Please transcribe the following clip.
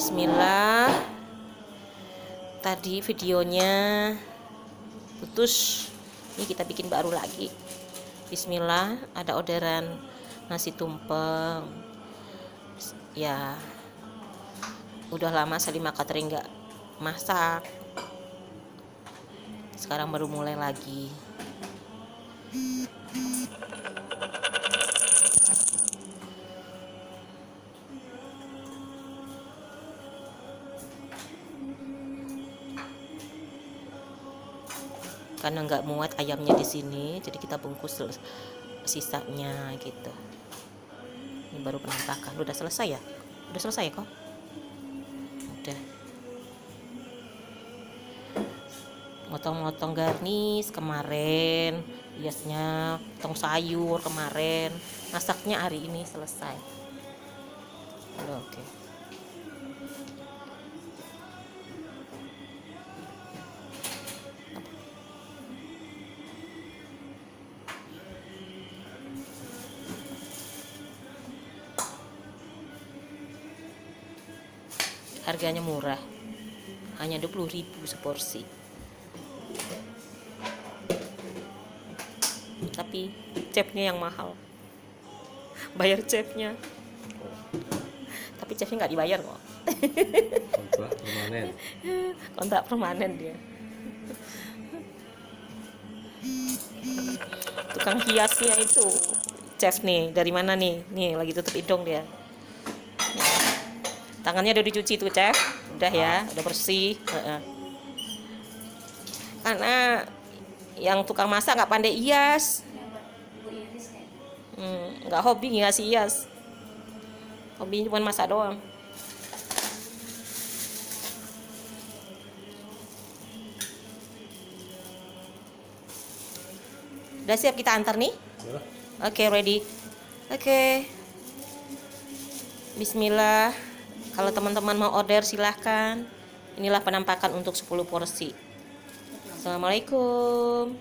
Bismillah. Tadi videonya putus, ini kita bikin baru lagi. Bismillah, ada orderan nasi tumpeng. Ya, udah lama Salima Catering nggak masak. Sekarang baru mulai lagi. Karena nggak muat ayamnya di sini, jadi kita bungkus sisanya gitu. Ini baru penampakan. Udah selesai ya? Udah selesai kok? Udah. Motong-motong garnis kemarin, hiasnya potong sayur kemarin, masaknya hari ini selesai. Udah oke. Harganya murah, hanya 20.000 seporsi. Tapi chefnya yang mahal, bayar chefnya. Tapi chefnya nggak dibayar kok. Kontrak permanen. Kontrak permanen dia. Tukang hiasnya itu chef nih, dari mana nih? Nih lagi tutup hidung dia. Tangannya udah dicuci tuh chef, udah ya, udah bersih. Karena yang tukang masak nggak pandai hias, nggak hobi ngasih hias, hobinya cuma masak doang. Udah siap kita antar nih? Oke, ready. Oke. Bismillah. Kalau teman-teman mau order silahkan. Inilah penampakan untuk 10 porsi. Assalamualaikum.